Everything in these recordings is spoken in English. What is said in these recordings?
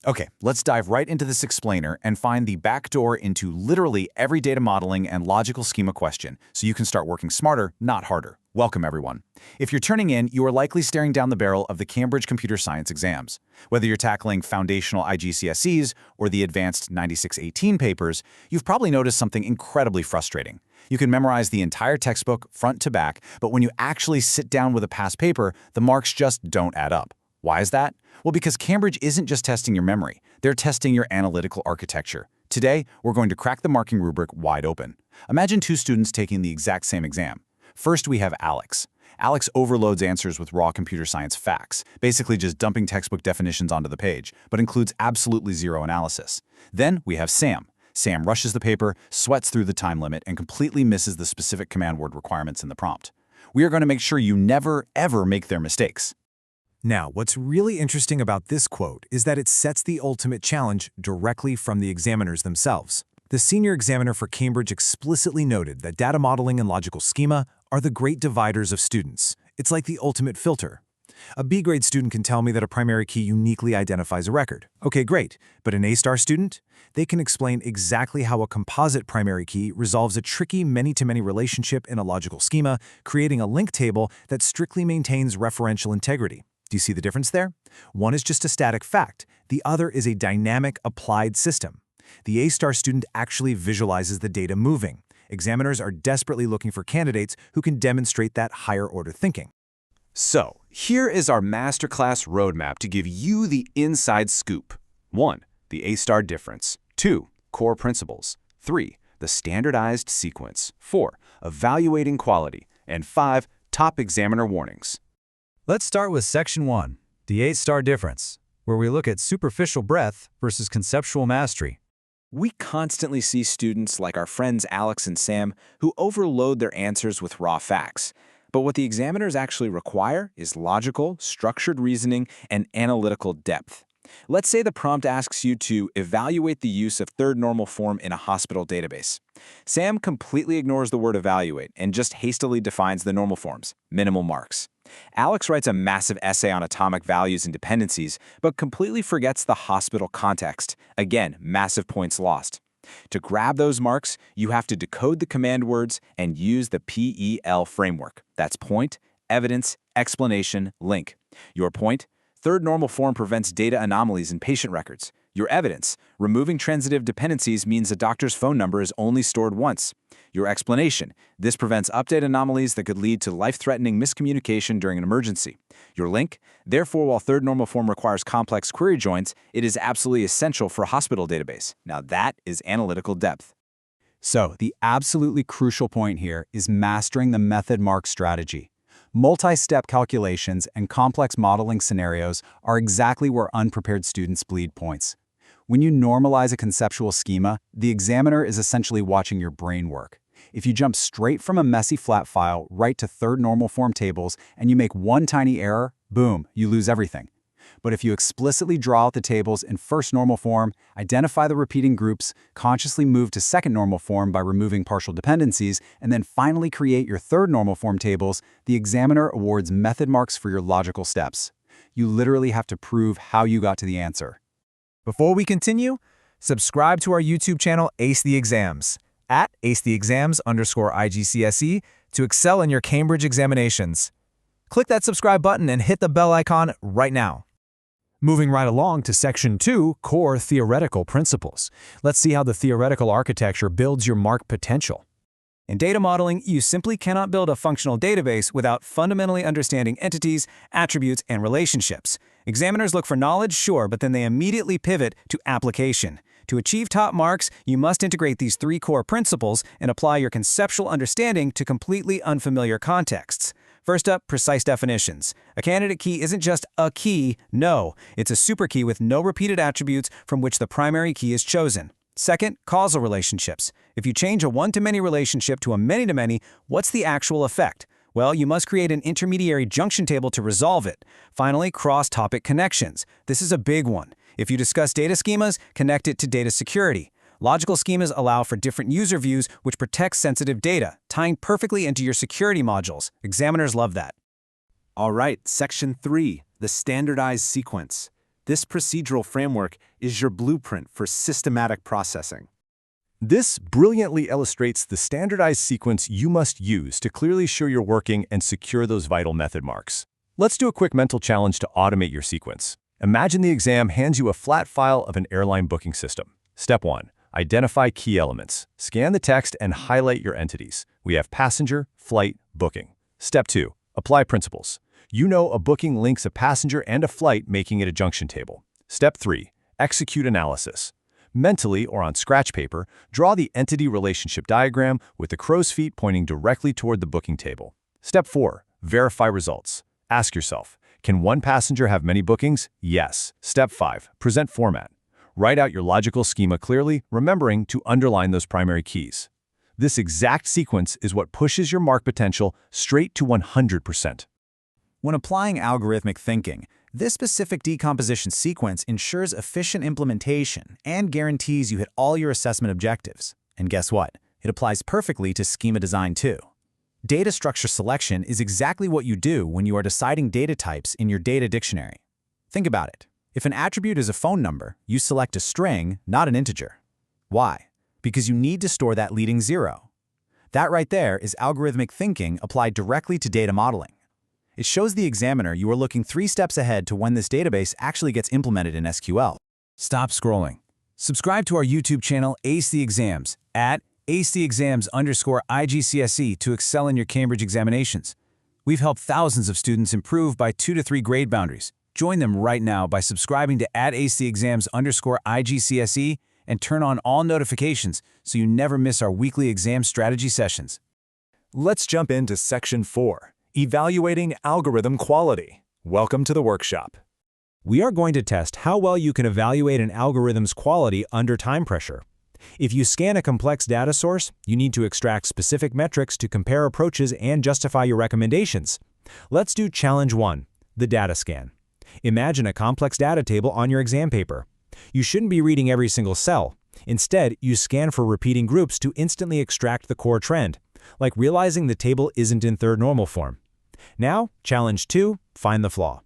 Okay, let's dive right into this explainer and find the back door into literally every data modeling and logical schema question, so you can start working smarter, not harder. Welcome, everyone. If you're turning in, you are likely staring down the barrel of the Cambridge Computer Science exams. Whether you're tackling foundational IGCSEs or the advanced 9618 papers, you've probably noticed something incredibly frustrating. You can memorize the entire textbook front to back, but when you actually sit down with a past paper, the marks just don't add up. Why is that? Well, because Cambridge isn't just testing your memory, they're testing your analytical architecture. Today, we're going to crack the marking rubric wide open. Imagine two students taking the exact same exam. First, we have Alex. Alex overloads answers with raw computer science facts, basically just dumping textbook definitions onto the page, but includes absolutely zero analysis. Then we have Sam. Sam rushes the paper, sweats through the time limit, and completely misses the specific command word requirements in the prompt. We are going to make sure you never, ever make their mistakes. Now, what's really interesting about this quote is that it sets the ultimate challenge directly from the examiners themselves. The senior examiner for Cambridge explicitly noted that data modeling and logical schema are the great dividers of students. It's like the ultimate filter. A B-grade student can tell me that a primary key uniquely identifies a record. Okay, great. But an A-star student? They can explain exactly how a composite primary key resolves a tricky many-to-many relationship in a logical schema, creating a link table that strictly maintains referential integrity. Do you see the difference there? One is just a static fact. The other is a dynamic, applied system. The A-star student actually visualizes the data moving. Examiners are desperately looking for candidates who can demonstrate that higher-order thinking. So, here is our masterclass roadmap to give you the inside scoop. 1. The A-star difference. 2. Core principles. 3. The standardized sequence. 4. Evaluating quality. And 5. Top examiner warnings. Let's start with Section 1, the 8-star difference, where we look at superficial breadth versus conceptual mastery. We constantly see students like our friends Alex and Sam who overload their answers with raw facts. But what the examiners actually require is logical, structured reasoning, and analytical depth. Let's say the prompt asks you to evaluate the use of third normal form in a hospital database. Sam completely ignores the word evaluate and just hastily defines the normal forms, minimal marks. Alex writes a massive essay on atomic values and dependencies, but completely forgets the hospital context. Again, massive points lost. To grab those marks, you have to decode the command words and use the PEL framework. That's point, evidence, explanation, link. Your point: third normal form prevents data anomalies in patient records. Your evidence: removing transitive dependencies means a doctor's phone number is only stored once. Your explanation: this prevents update anomalies that could lead to life-threatening miscommunication during an emergency. Your link: therefore, while third normal form requires complex query joins, it is absolutely essential for a hospital database. Now that is analytical depth. So, the absolutely crucial point here is mastering the method mark strategy. Multi-step calculations and complex modeling scenarios are exactly where unprepared students bleed points. When you normalize a conceptual schema, the examiner is essentially watching your brain work. If you jump straight from a messy flat file right to third normal form tables and you make one tiny error, boom, you lose everything. But if you explicitly draw out the tables in first normal form, identify the repeating groups, consciously move to second normal form by removing partial dependencies, and then finally create your third normal form tables, the examiner awards method marks for your logical steps. You literally have to prove how you got to the answer. Before we continue, subscribe to our YouTube channel Ace the Exams, at @acetheexams_IGCSE to excel in your Cambridge examinations. Click that subscribe button and hit the bell icon right now. Moving right along to Section 2, Core Theoretical Principles. Let's see how the theoretical architecture builds your mark potential. In data modeling, you simply cannot build a functional database without fundamentally understanding entities, attributes, and relationships. Examiners look for knowledge, sure, but then they immediately pivot to application. To achieve top marks, you must integrate these 3 core principles and apply your conceptual understanding to completely unfamiliar contexts. First up, precise definitions. A candidate key isn't just a key, no. It's a superkey with no repeated attributes from which the primary key is chosen. Second, causal relationships. If you change a one-to-many relationship to a many-to-many, what's the actual effect? Well, you must create an intermediary junction table to resolve it. Finally, cross-topic connections. This is a big one. If you discuss data schemas, connect it to data security. Logical schemas allow for different user views, which protects sensitive data, tying perfectly into your security modules. Examiners love that. All right, Section 3, the standardized sequence. This procedural framework is your blueprint for systematic processing. This brilliantly illustrates the standardized sequence you must use to clearly show you're working and secure those vital method marks. Let's do a quick mental challenge to automate your sequence. Imagine the exam hands you a flat file of an airline booking system. Step 1. Identify key elements. Scan the text and highlight your entities. We have passenger, flight, booking. Step 2. Apply principles. You know a booking links a passenger and a flight, making it a junction table. Step 3. Execute analysis. Mentally or on scratch paper, draw the entity relationship diagram with the crow's feet pointing directly toward the booking table. Step 4. Verify results. Ask yourself, can one passenger have many bookings? Yes. Step 5. Present format. Write out your logical schema clearly, remembering to underline those primary keys. This exact sequence is what pushes your mark potential straight to 100%. When applying algorithmic thinking, this specific decomposition sequence ensures efficient implementation and guarantees you hit all your assessment objectives. And guess what? It applies perfectly to schema design too. Data structure selection is exactly what you do when you are deciding data types in your data dictionary. Think about it. If an attribute is a phone number, you select a string, not an integer. Why? Because you need to store that leading 0. That right there is algorithmic thinking applied directly to data modeling. It shows the examiner you are looking 3 steps ahead to when this database actually gets implemented in SQL. Stop scrolling. Subscribe to our YouTube channel, Ace the Exams, at AceTheExams_IGCSE to excel in your Cambridge examinations. We've helped thousands of students improve by 2 to 3 grade boundaries. Join them right now by subscribing to @AceTheExams_IGCSE and turn on all notifications so you never miss our weekly exam strategy sessions. Let's jump into Section 4, Evaluating Algorithm Quality. Welcome to the workshop. We are going to test how well you can evaluate an algorithm's quality under time pressure. If you scan a complex data source, you need to extract specific metrics to compare approaches and justify your recommendations. Let's do Challenge 1, the data scan. Imagine a complex data table on your exam paper. You shouldn't be reading every single cell. Instead, you scan for repeating groups to instantly extract the core trend, like realizing the table isn't in third normal form. Now, Challenge 2, find the flaw.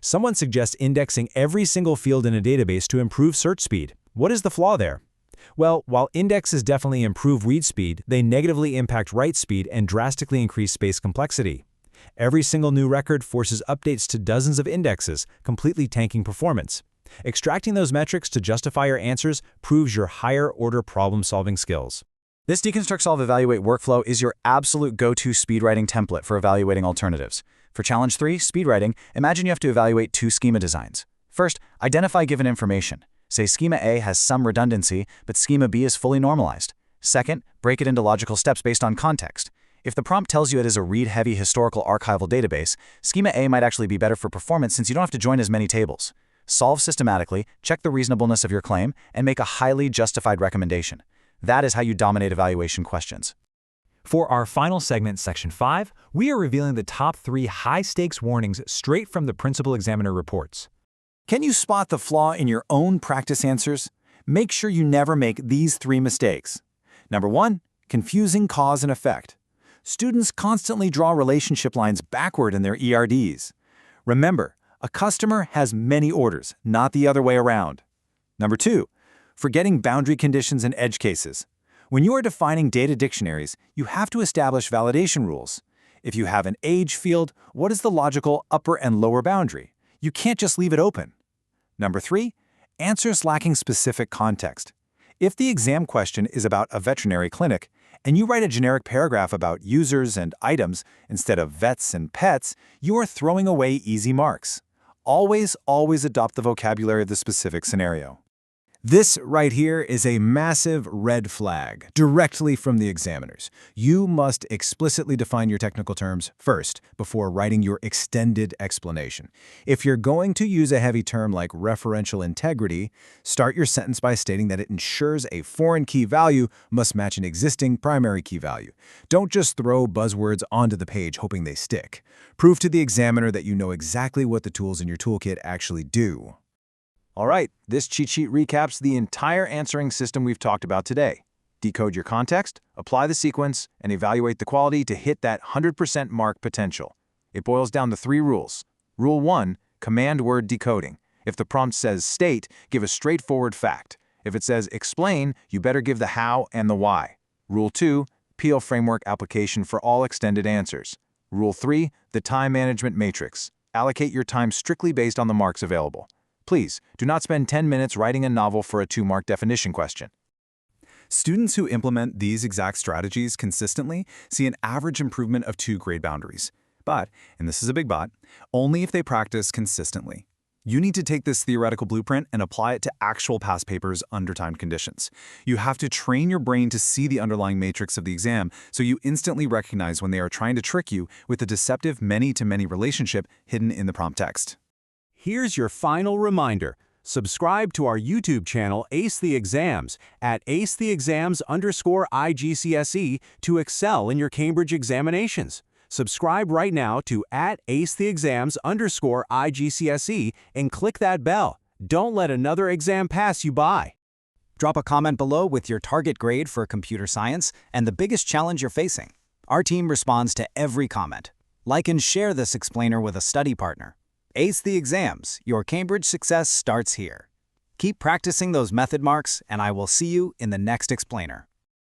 Someone suggests indexing every single field in a database to improve search speed. What is the flaw there? Well, while indexes definitely improve read speed, they negatively impact write speed and drastically increase space complexity. Every single new record forces updates to dozens of indexes, completely tanking performance. Extracting those metrics to justify your answers proves your higher-order problem-solving skills. This Deconstruct Solve Evaluate workflow is your absolute go-to speedwriting template for evaluating alternatives. For Challenge 3, speedwriting, imagine you have to evaluate 2 schema designs. First, identify given information. Say Schema A has some redundancy, but Schema B is fully normalized. Second, break it into logical steps based on context. If the prompt tells you it is a read-heavy historical archival database, Schema A might actually be better for performance since you don't have to join as many tables. Solve systematically, check the reasonableness of your claim, and make a highly justified recommendation. That is how you dominate evaluation questions. For our final segment, Section 5, we are revealing the top 3 high-stakes warnings straight from the principal examiner reports. Can you spot the flaw in your own practice answers? Make sure you never make these 3 mistakes. Number 1, confusing cause and effect. Students constantly draw relationship lines backward in their ERDs. Remember, a customer has many orders, not the other way around. Number 2, forgetting boundary conditions and edge cases. When you are defining data dictionaries, you have to establish validation rules. If you have an age field, what is the logical upper and lower boundary? You can't just leave it open. Number 3, answers lacking specific context. If the exam question is about a veterinary clinic, and you write a generic paragraph about users and items instead of vets and pets, you are throwing away easy marks. Always adopt the vocabulary of the specific scenario. This right here is a massive red flag directly from the examiners. You must explicitly define your technical terms first before writing your extended explanation. If you're going to use a heavy term like referential integrity, start your sentence by stating that it ensures a foreign key value must match an existing primary key value. Don't just throw buzzwords onto the page hoping they stick. Prove to the examiner that you know exactly what the tools in your toolkit actually do. All right, this cheat sheet recaps the entire answering system we've talked about today. Decode your context, apply the sequence, and evaluate the quality to hit that 100% mark potential. It boils down to 3 rules. Rule 1, command word decoding. If the prompt says state, give a straightforward fact. If it says explain, you better give the how and the why. Rule 2, PL framework application for all extended answers. Rule 3, the time management matrix. Allocate your time strictly based on the marks available. Please, do not spend 10 minutes writing a novel for a 2-mark definition question. Students who implement these exact strategies consistently see an average improvement of 2 grade boundaries. But, and this is a big but, only if they practice consistently. You need to take this theoretical blueprint and apply it to actual past papers under timed conditions. You have to train your brain to see the underlying matrix of the exam so you instantly recognize when they are trying to trick you with the deceptive many-to-many relationship hidden in the prompt text. Here's your final reminder. Subscribe to our YouTube channel Ace the Exams at acetheexams_IGCSE to excel in your Cambridge examinations. Subscribe right now to @acetheexams_IGCSE and click that bell. Don't let another exam pass you by. Drop a comment below with your target grade for computer science and the biggest challenge you're facing. Our team responds to every comment. Like and share this explainer with a study partner. Ace the Exams, your Cambridge success starts here. Keep practicing those method marks, and I will see you in the next explainer.